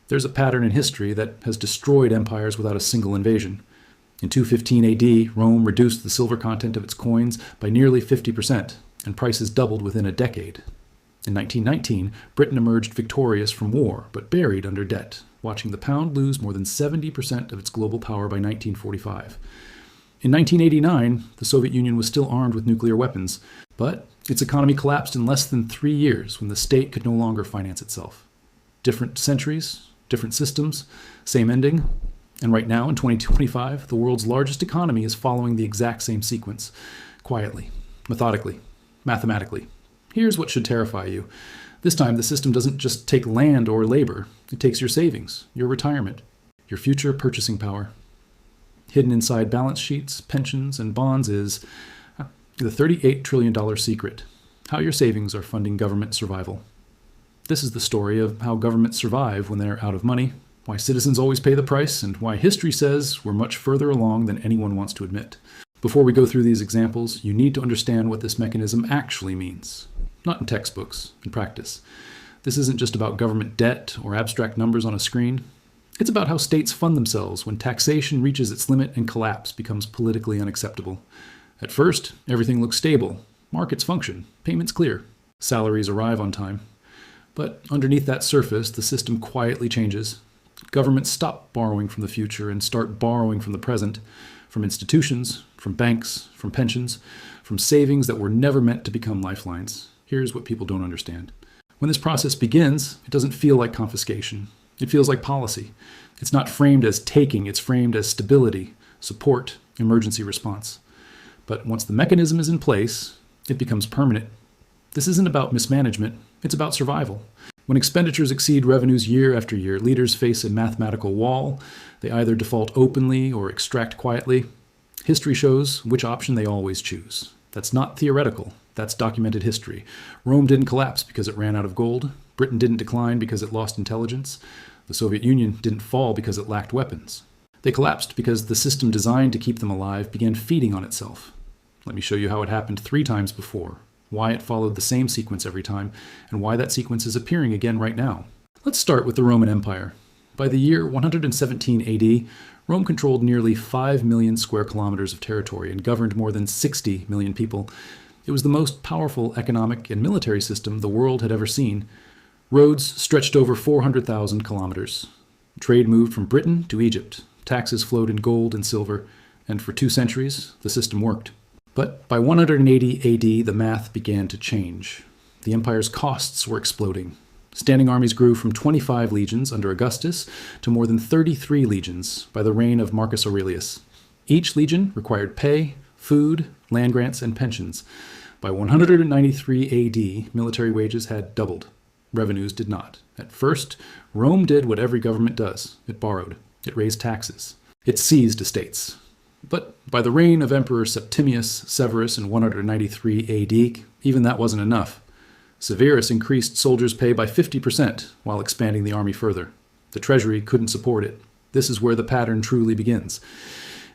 There's a pattern in history that has destroyed empires without a single invasion. In 215 AD, Rome reduced the silver content of its coins by nearly 50%, and prices doubled within a decade. In 1919, Britain emerged victorious from war, but buried under debt, watching the pound lose more than 70% of its global power by 1945. In 1989, the Soviet Union was still armed with nuclear weapons, but its economy collapsed in less than 3 years when the state could no longer finance itself. Different centuries, different systems, same ending. And right now, in 2025, the world's largest economy is following the exact same sequence, quietly, methodically, mathematically. Here's what should terrify you. This time, the system doesn't just take land or labor. It takes your savings, your retirement, your future purchasing power. Hidden inside balance sheets, pensions, and bonds is the $38 trillion secret, how your savings are funding government survival. This is the story of how governments survive when they're out of money, why citizens always pay the price, and why history says we're much further along than anyone wants to admit. Before we go through these examples, you need to understand what this mechanism actually means. Not in textbooks, in practice. This isn't just about government debt or abstract numbers on a screen. It's about how states fund themselves when taxation reaches its limit and collapse becomes politically unacceptable. At first, everything looks stable. Markets function. Payments clear. Salaries arrive on time. But underneath that surface, the system quietly changes. Governments stop borrowing from the future and start borrowing from the present, from institutions, from banks, from pensions, from savings that were never meant to become lifelines. Here's what people don't understand. When this process begins, it doesn't feel like confiscation. It feels like policy. It's not framed as taking, it's framed as stability, support, emergency response. But once the mechanism is in place, it becomes permanent. This isn't about mismanagement, it's about survival. When expenditures exceed revenues year after year, leaders face a mathematical wall. They either default openly or extract quietly. History shows which option they always choose. That's not theoretical. That's documented history. Rome didn't collapse because it ran out of gold. Britain didn't decline because it lost intelligence. The Soviet Union didn't fall because it lacked weapons. They collapsed because the system designed to keep them alive began feeding on itself. Let me show you how it happened 3 times before, why it followed the same sequence every time, and why that sequence is appearing again right now. Let's start with the Roman Empire. By the year 117 AD, Rome controlled nearly 5 million square kilometers of territory and governed more than 60 million people. It was the most powerful economic and military system the world had ever seen. Roads stretched over 400,000 kilometers. Trade moved from Britain to Egypt. Taxes flowed in gold and silver, and for 2 centuries, the system worked. But by 180 AD, the math began to change. The empire's costs were exploding. Standing armies grew from 25 legions under Augustus to more than 33 legions by the reign of Marcus Aurelius. Each legion required pay, food, land grants, and pensions. By 193 AD, military wages had doubled. Revenues did not. At first, Rome did what every government does. It borrowed. It raised taxes. It seized estates. But by the reign of Emperor Septimius Severus in 193 AD, even that wasn't enough. Severus increased soldiers' pay by 50% while expanding the army further. The treasury couldn't support it. This is where the pattern truly begins.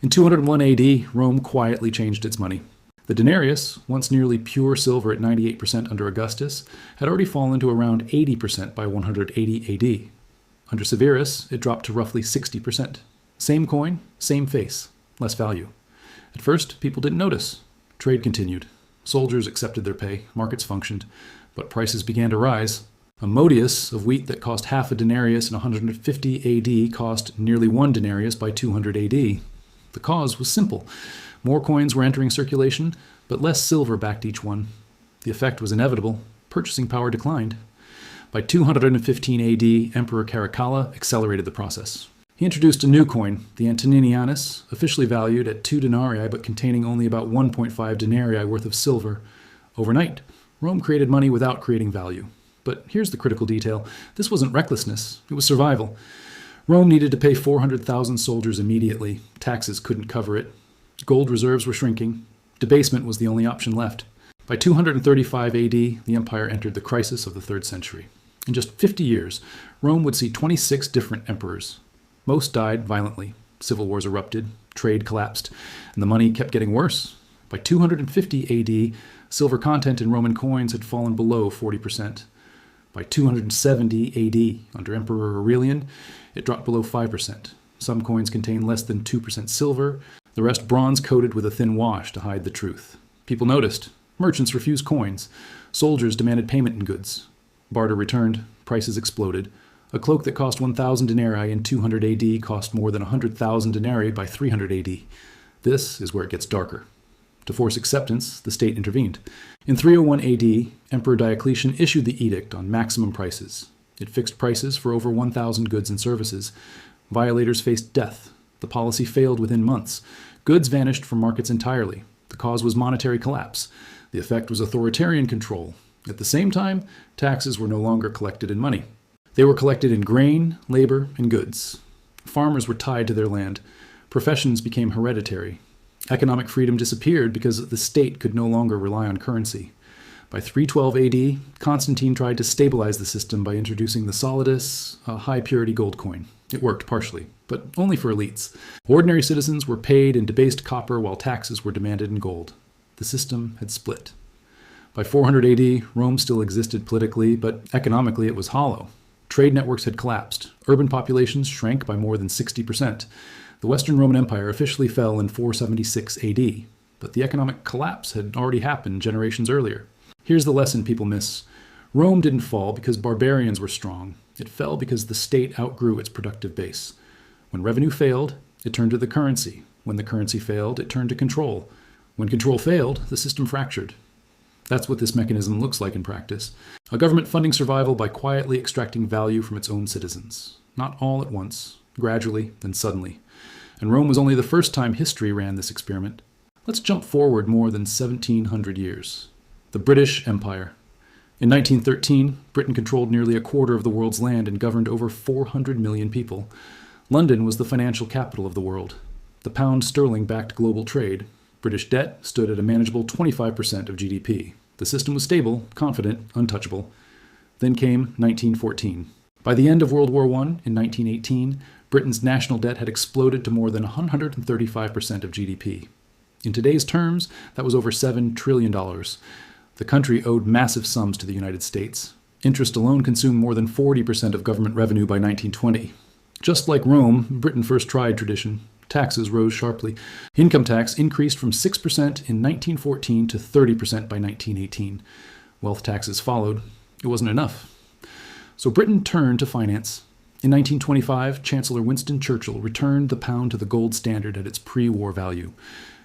In 201 AD, Rome quietly changed its money. The denarius, once nearly pure silver at 98% under Augustus, had already fallen to around 80% by 180 AD. Under Severus, it dropped to roughly 60%. Same coin, same face, less value. At first, people didn't notice. Trade continued. Soldiers accepted their pay, markets functioned, but prices began to rise. A modius of wheat that cost half a denarius in 150 AD cost nearly 1 denarius by 200 AD. The cause was simple. More coins were entering circulation, but less silver backed each one. The effect was inevitable. Purchasing power declined. By 215 AD, Emperor Caracalla accelerated the process. He introduced a new coin, the Antoninianus, officially valued at 2 denarii but containing only about 1.5 denarii worth of silver. Overnight, Rome created money without creating value. But here's the critical detail. This wasn't recklessness. It was survival. Rome needed to pay 400,000 soldiers immediately. Taxes couldn't cover it. Gold reserves were shrinking. Debasement was the only option left. By 235 AD, the empire entered the crisis of the 3rd century. In just 50 years, Rome would see 26 different emperors. Most died violently. Civil wars erupted, trade collapsed, and the money kept getting worse. By 250 AD, silver content in Roman coins had fallen below 40%. By 270 AD, under Emperor Aurelian, it dropped below 5%. Some coins contain less than 2% silver, the rest bronze coated with a thin wash to hide the truth. People noticed. Merchants refused coins. Soldiers demanded payment in goods. Barter returned. Prices exploded. A cloak that cost 1,000 denarii in 200 AD cost more than 100,000 denarii by 300 AD. This is where it gets darker. To force acceptance, the state intervened. In 301 AD, Emperor Diocletian issued the edict on maximum prices. It fixed prices for over 1,000 goods and services. Violators faced death. The policy failed within months. Goods vanished from markets entirely. The cause was monetary collapse. The effect was authoritarian control. At the same time, taxes were no longer collected in money. They were collected in grain, labor, and goods. Farmers were tied to their land. Professions became hereditary. Economic freedom disappeared because the state could no longer rely on currency. By 312 AD, Constantine tried to stabilize the system by introducing the solidus, a high-purity gold coin. It worked partially, but only for elites. Ordinary citizens were paid in debased copper while taxes were demanded in gold. The system had split. By 400 AD, Rome still existed politically, but economically it was hollow. Trade networks had collapsed. Urban populations shrank by more than 60%. The Western Roman Empire officially fell in 476 AD, but the economic collapse had already happened generations earlier. Here's the lesson people miss. Rome didn't fall because barbarians were strong. It fell because the state outgrew its productive base. When revenue failed, it turned to the currency. When the currency failed, it turned to control. When control failed, the system fractured. That's what this mechanism looks like in practice. A government funding survival by quietly extracting value from its own citizens. Not all at once, gradually, then suddenly. And Rome was only the first time history ran this experiment. Let's jump forward more than 1,700 years. The British Empire. In 1913, Britain controlled nearly a quarter of the world's land and governed over 400 million people. London was the financial capital of the world. The pound sterling backed global trade. British debt stood at a manageable 25% of GDP. The system was stable, confident, untouchable. Then came 1914. By the end of World War I, in 1918, Britain's national debt had exploded to more than 135% of GDP. In today's terms, that was over $7 trillion. The country owed massive sums to the United States. Interest alone consumed more than 40% of government revenue by 1920. Just like Rome, Britain first tried tradition. Taxes rose sharply. Income tax increased from 6% in 1914 to 30% by 1918. Wealth taxes followed. It wasn't enough. So Britain turned to finance. In 1925, Chancellor Winston Churchill returned the pound to the gold standard at its pre-war value.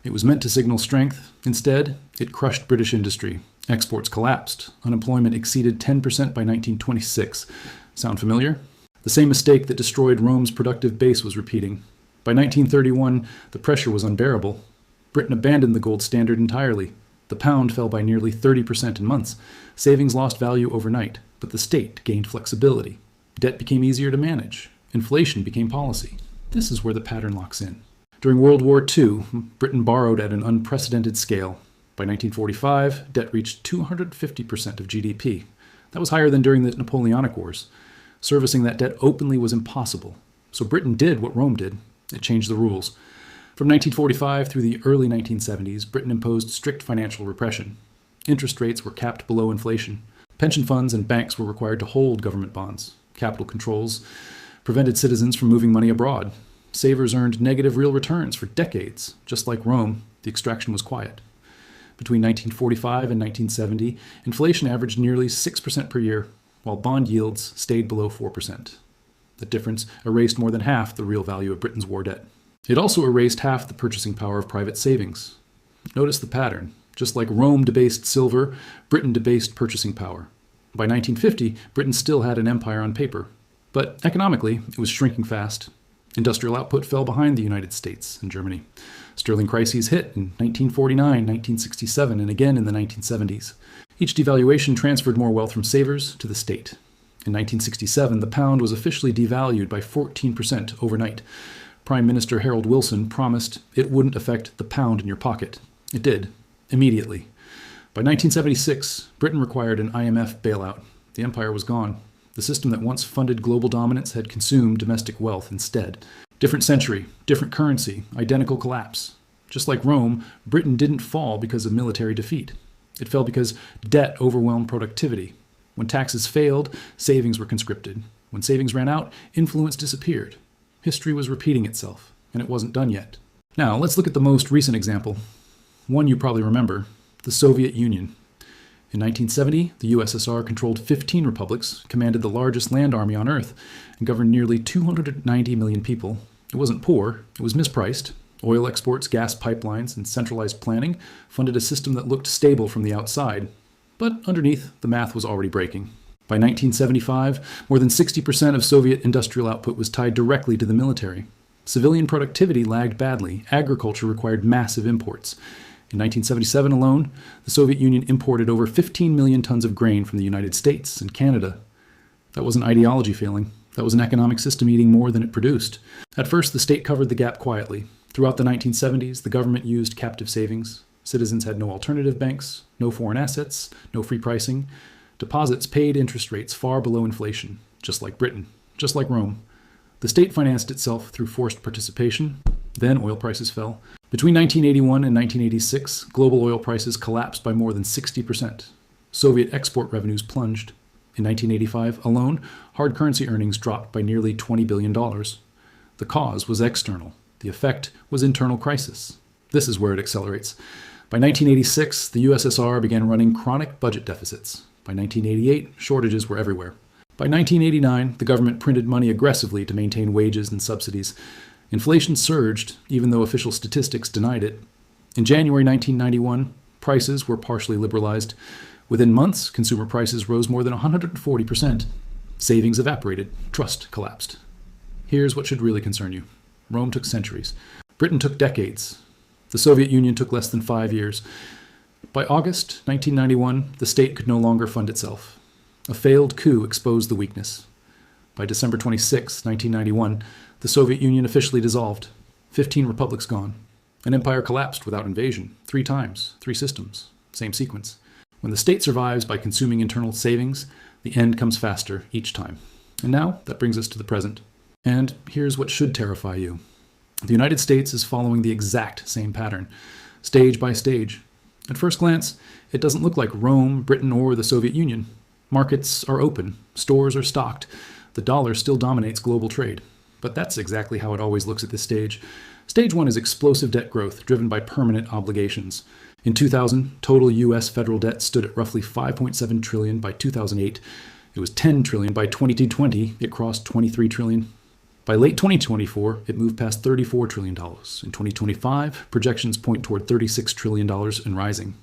It was meant to signal strength. Instead, it crushed British industry. Exports collapsed. Unemployment exceeded 10% by 1926. Sound familiar? The same mistake that destroyed Rome's productive base was repeating. By 1931, the pressure was unbearable. Britain abandoned the gold standard entirely. The pound fell by nearly 30% in months. Savings lost value overnight, but the state gained flexibility. Debt became easier to manage. Inflation became policy. This is where the pattern locks in. During World War II, Britain borrowed at an unprecedented scale. By 1945, debt reached 250% of GDP. That was higher than during the Napoleonic Wars. Servicing that debt openly was impossible. So Britain did what Rome did. It changed the rules. From 1945 through the early 1970s, Britain imposed strict financial repression. Interest rates were capped below inflation. Pension funds and banks were required to hold government bonds. Capital controls prevented citizens from moving money abroad. Savers earned negative real returns for decades. Just like Rome, the extraction was quiet. Between 1945 and 1970, inflation averaged nearly 6% per year, while bond yields stayed below 4%. The difference erased more than half the real value of Britain's war debt. It also erased half the purchasing power of private savings. Notice the pattern. Just like Rome debased silver, Britain debased purchasing power. By 1950, Britain still had an empire on paper, but economically, it was shrinking fast. Industrial output fell behind the United States and Germany. Sterling crises hit in 1949, 1967, and again in the 1970s. Each devaluation transferred more wealth from savers to the state. In 1967, the pound was officially devalued by 14% overnight. Prime Minister Harold Wilson promised it wouldn't affect the pound in your pocket. It did, immediately. By 1976, Britain required an IMF bailout. The empire was gone. The system that once funded global dominance had consumed domestic wealth instead. Different century, different currency, identical collapse. Just like Rome, Britain didn't fall because of military defeat. It fell because debt overwhelmed productivity. When taxes failed, savings were conscripted. When savings ran out, influence disappeared. History was repeating itself, and it wasn't done yet. Now, let's look at the most recent example. One you probably remember, the Soviet Union. In 1970, the USSR controlled 15 republics, commanded the largest land army on Earth, and governed nearly 290 million people. It wasn't poor, it was mispriced. Oil exports, gas pipelines, and centralized planning funded a system that looked stable from the outside. But underneath, the math was already breaking. By 1975, more than 60% of Soviet industrial output was tied directly to the military. Civilian productivity lagged badly. Agriculture required massive imports. In 1977 alone, the Soviet Union imported over 15 million tons of grain from the United States and Canada. That wasn't ideology failing. That was an economic system eating more than it produced. At first, the state covered the gap quietly. Throughout the 1970s, the government used captive savings. Citizens had no alternative banks, no foreign assets, no free pricing. Deposits paid interest rates far below inflation, just like Britain, just like Rome. The state financed itself through forced participation. Then oil prices fell. Between 1981 and 1986, global oil prices collapsed by more than 60%. Soviet export revenues plunged. In 1985 alone, hard currency earnings dropped by nearly $20 billion. The cause was external. The effect was internal crisis. This is where it accelerates. By 1986, the USSR began running chronic budget deficits. By 1988, shortages were everywhere. By 1989, the government printed money aggressively to maintain wages and subsidies. Inflation surged, even though official statistics denied it. In January 1991, prices were partially liberalized. Within months, consumer prices rose more than 140%. Savings evaporated. Trust collapsed. Here's what should really concern you. Rome took centuries. Britain took decades. The Soviet Union took less than 5 years. By August 1991, the state could no longer fund itself. A failed coup exposed the weakness. By December 26, 1991, the Soviet Union officially dissolved. 15 republics gone. An empire collapsed without invasion. 3 times, 3 systems, same sequence. When the state survives by consuming internal savings, the end comes faster each time. And now, that brings us to the present. And here's what should terrify you. The United States is following the exact same pattern, stage by stage. At first glance, it doesn't look like Rome, Britain, or the Soviet Union. Markets are open, stores are stocked, the dollar still dominates global trade. But that's exactly how it always looks at this stage. Stage 1 is explosive debt growth driven by permanent obligations. In 2000, total U.S. federal debt stood at roughly $5.7 trillion by 2008. It was $10 trillion by 2020. It crossed $23 trillion. By late 2024, it moved past $34 trillion. In 2025, projections point toward $36 trillion and rising.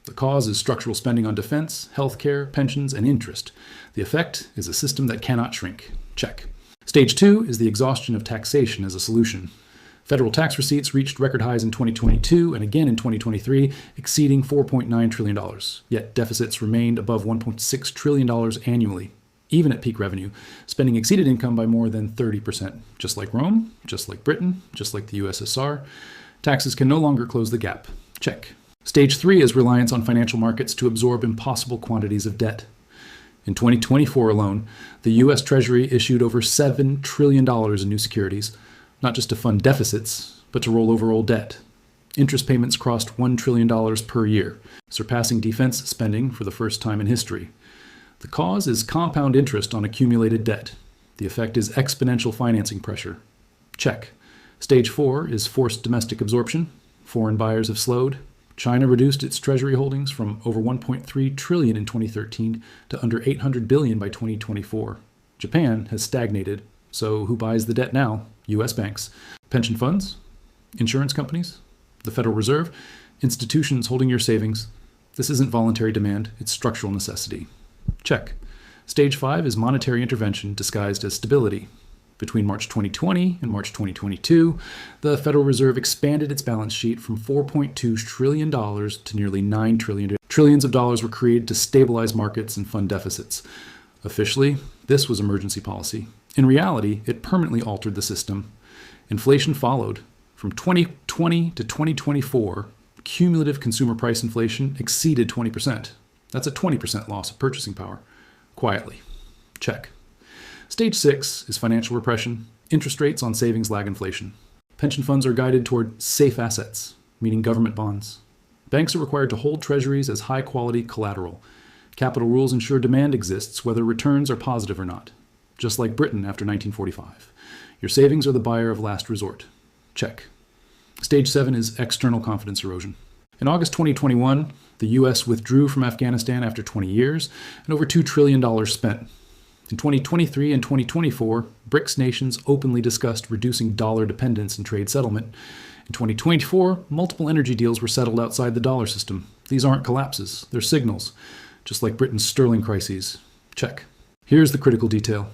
The cause is structural spending on defense, healthcare, pensions, and interest. The effect is a system that cannot shrink. Check. Stage 2 is the exhaustion of taxation as a solution. Federal tax receipts reached record highs in 2022 and again in 2023, exceeding $4.9 trillion. Yet deficits remained above $1.6 trillion annually. Even at peak revenue, spending exceeded income by more than 30%. Just like Rome, just like Britain, just like the USSR, taxes can no longer close the gap. Check. Stage 3 is reliance on financial markets to absorb impossible quantities of debt. In 2024 alone, the U.S. Treasury issued over $7 trillion in new securities, not just to fund deficits, but to roll over old debt. Interest payments crossed $1 trillion per year, surpassing defense spending for the first time in history. The cause is compound interest on accumulated debt. The effect is exponential financing pressure. Check. Stage 4 is forced domestic absorption. Foreign buyers have slowed. China reduced its treasury holdings from over $1.3 trillion in 2013 to under $800 billion by 2024. Japan has stagnated. So who buys the debt now? U.S. banks, pension funds, insurance companies, the Federal Reserve, institutions holding your savings. This isn't voluntary demand, it's structural necessity. Check. Stage 5 is monetary intervention disguised as stability. Between March 2020 and March 2022, the Federal Reserve expanded its balance sheet from $4.2 trillion to nearly $9 trillion. Trillions of dollars were created to stabilize markets and fund deficits. Officially, this was emergency policy. In reality, it permanently altered the system. Inflation followed. From 2020 to 2024, cumulative consumer price inflation exceeded 20%. That's a 20% loss of purchasing power. Quietly. Check. Stage 6 is financial repression. Interest rates on savings lag inflation. Pension funds are guided toward safe assets, meaning government bonds. Banks are required to hold treasuries as high-quality collateral. Capital rules ensure demand exists whether returns are positive or not, just like Britain after 1945. Your savings are the buyer of last resort. Check. Stage 7 is external confidence erosion. In August 2021, the U.S. withdrew from Afghanistan after 20 years and over $2 trillion spent. In 2023 and 2024, BRICS nations openly discussed reducing dollar dependence and trade settlement. In 2024, multiple energy deals were settled outside the dollar system. These aren't collapses, they're signals, just like Britain's sterling crises. Check. Here's the critical detail.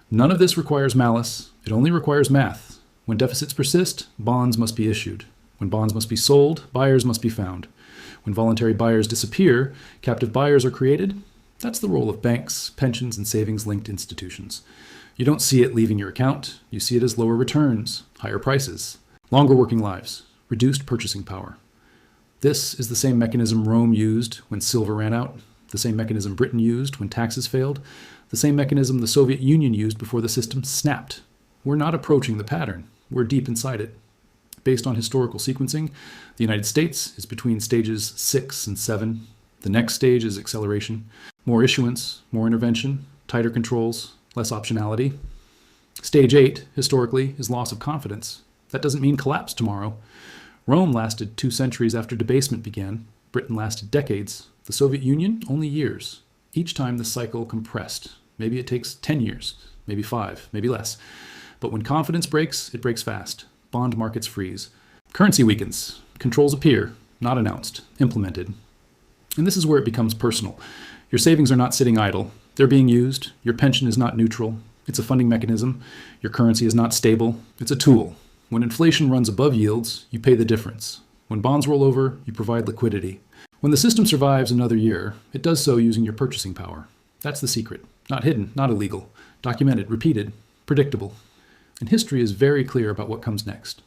None of this requires malice, it only requires math. When deficits persist, bonds must be issued. When bonds must be sold, buyers must be found. When voluntary buyers disappear, captive buyers are created. That's the role of banks, pensions, and savings-linked institutions. You don't see it leaving your account. You see it as lower returns, higher prices, longer working lives, reduced purchasing power. This is the same mechanism Rome used when silver ran out, the same mechanism Britain used when taxes failed, the same mechanism the Soviet Union used before the system snapped. We're not approaching the pattern. We're deep inside it. Based on historical sequencing, the United States is between stages 6 and 7. The next stage is acceleration. More issuance, more intervention, tighter controls, less optionality. Stage 8, historically, is loss of confidence. That doesn't mean collapse tomorrow. Rome lasted 2 centuries after debasement began. Britain lasted decades. The Soviet Union, only years. Each time the cycle compressed. Maybe it takes 10 years, maybe 5, maybe less. But when confidence breaks, it breaks fast. Bond markets freeze. Currency weakens. Controls appear, not announced, implemented. And this is where it becomes personal. Your savings are not sitting idle. They're being used. Your pension is not neutral. It's a funding mechanism. Your currency is not stable. It's a tool. When inflation runs above yields, you pay the difference. When bonds roll over, you provide liquidity. When the system survives another year, it does so using your purchasing power. That's the secret. Not hidden, not illegal. Documented, repeated, predictable. And history is very clear about what comes next.